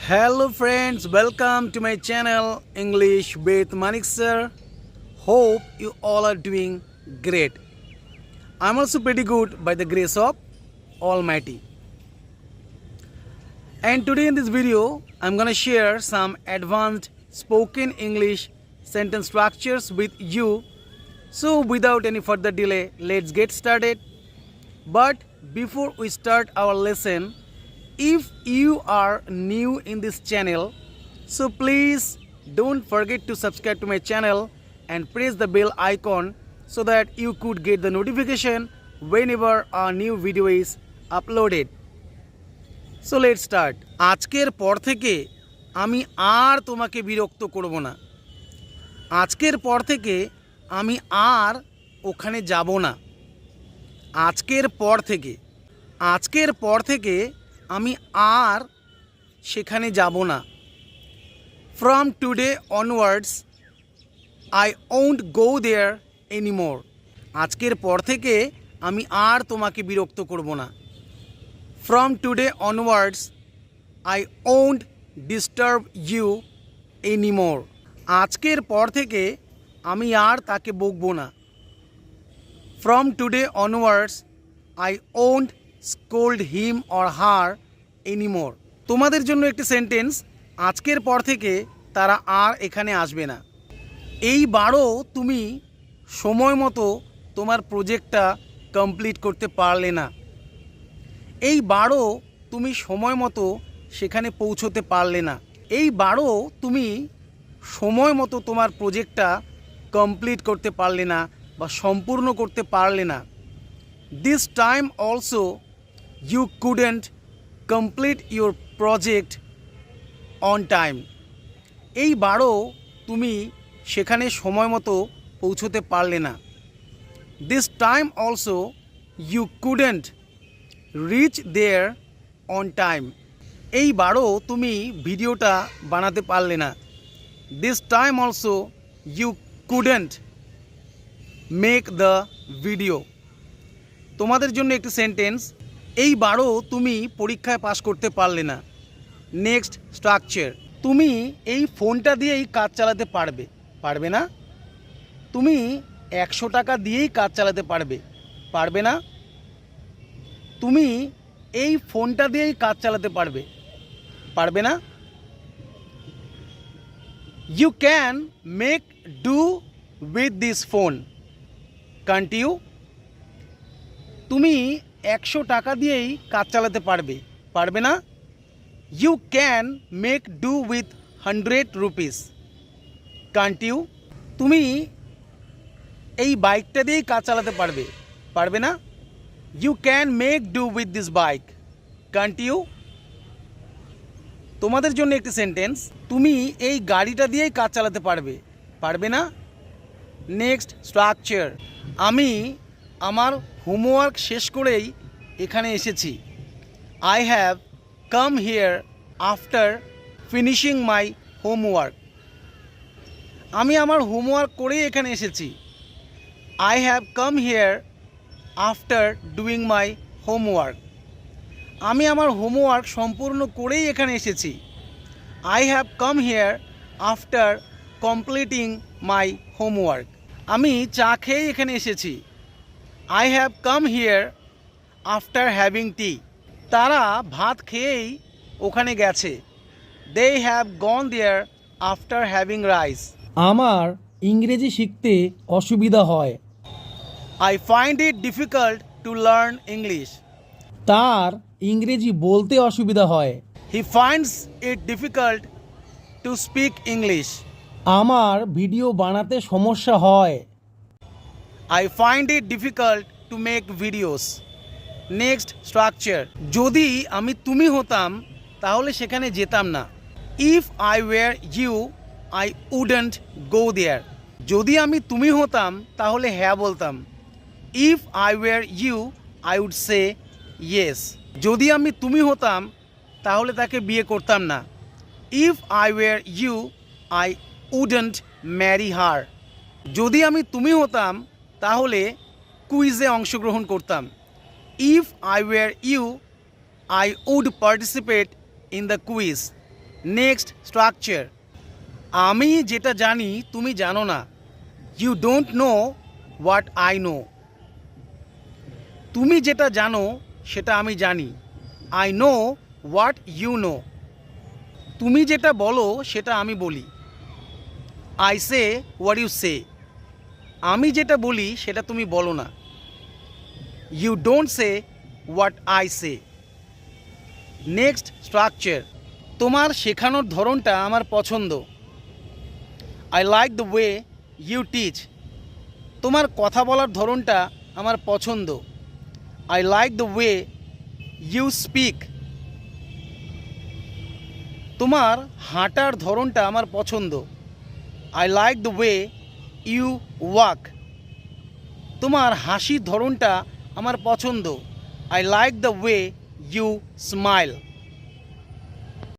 Hello friends, welcome to my channel English with Manik sir. Hope you all are doing great. I'm also pretty good by the grace of Almighty. And today in this video, I'm gonna share some advanced spoken English sentence structures with you. So without any further delay, let's get started. But before we start our lesson, if you are new in this channel, so please don't forget to subscribe to my channel and press the bell icon so that you could get the notification whenever a new video is uploaded. So let's start. আজকের পর থেকে আমি আর তোমাকে বিরক্ত করব না। আজকের পর থেকে আমি আর ওখানে যাব না। আজকের পর থেকে আমি আর সেখানে যাব না। From today onwards, I won't go there anymore. আজকের পর থেকে আমি আর তোমাকে বিরক্ত করব না। From today onwards, I won't disturb you anymore. আজকের পর থেকে আমি আর তাকে বকবো না। From today onwards, I won't scold him or her anymore. তোমাদের জন্য একটি সেন্টেন্স, আজকের পর থেকে তারা আর এখানে আসবে না। এইবারও তুমি সময় মতো তোমার প্রজেক্টটা কমপ্লিট করতে পারলে না। এইবারও তুমি সময় মতো সেখানে পৌঁছতে পারলে না। এইবারও তুমি সময় মতো তোমার প্রজেক্টটা কমপ্লিট করতে পারলে না বা সম্পূর্ণ করতে পারলে না। This time also you couldn't complete your project on time. এইবারও তুমি সেখানে সময় মতো পৌঁছতে পারলে না। This time also you couldn't reach there on time. এইবারও তুমি ভিডিওটা বানাতে পারলে না। This time also you couldn't make the video. তোমাদের জন্য একটি সেন্টেন্স, এইবারও তুমি পরীক্ষায় পাশ করতে পারলে না। নেক্সট স্ট্রাকচার, তুমি এই ফোনটা দিয়েই কাজ চালাতে পারবে না। তুমি 100 টাকা দিয়েই কাজ চালাতে পারবে না। তুমি এই ফোনটা দিয়েই কাজ চালাতে পারবে না। You can make do with this phone, can't you? তুমি 100 টাকা দিয়েই কাজ চালাতে পারবে না। You can make do with 100 rupees, can't you? তুমি এই বাইকটা দিয়েই কাজ চালাতে পারবে না। You can make do with this bike, can't you? তোমাদের জন্য একটি সেন্টেন্স, তুমি এই গাড়িটা দিয়েই কাজ চালাতে পারবে না। নেক্সট স্ট্রাকচার, আমি আমার হোমওয়ার্ক শেষ করেই এখানে এসেছি। I have come here after finishing my homework. আমি আমার হোমওয়ার্ক করেই এখানে এসেছি। I have come here after doing my homework. আমি আমার হোমওয়ার্ক সম্পূর্ণ করেই এখানে এসেছি। I have come here after completing my homework. আমি চা খেয়েই এখানে এসেছি। I have come here after having tea. তারা ভাত খেয়েই ওখানে গেছে। They have gone there after having rice. আমার ইংরেজি শিখতে অসুবিধা হয়। I find it difficult to learn English. তার ইংরেজি বলতে অসুবিধা হয়। He finds it difficult to speak English. আমার ভিডিও বানাতে সমস্যা হয়। I find it difficult to make videos. Next structure, যদি আমি তুমি হতাম তাহলে সেখানে যেতাম না। If I were you, I wouldn't go there. যদি আমি তুমি হতাম তাহলে হ্যাঁ বলতাম। If I were you, I would say yes. যদি আমি তুমি হতাম তাহলে তাকে বিয়ে করতাম না। If I were you, I wouldn't marry her. যদি আমি তুমি হতাম তাহলে কুইজে অংশগ্রহণ করতাম। If I were you, I would participate in the quiz. Next structure, আমি যেটা জানি তুমি জানো না। You don't know what I know. তুমি যেটা জানো সেটা আমি জানি। I know what you know. তুমি যেটা বলো সেটা আমি বলি। I say what you say. আমি যেটা বলি সেটা তুমি বলো না। You don't say what I say. Next structure, তোমার শেখানোর ধরনটা আমার পছন্দ। I like the way you teach. তোমার কথা বলার ধরনটা আমার পছন্দ। I like the way you speak. তোমার হাঁটার ধরনটা আমার পছন্দ। I like the way you walk. তোমার হাসির ধরনটা আমার পছন্দ। I like the way you smile.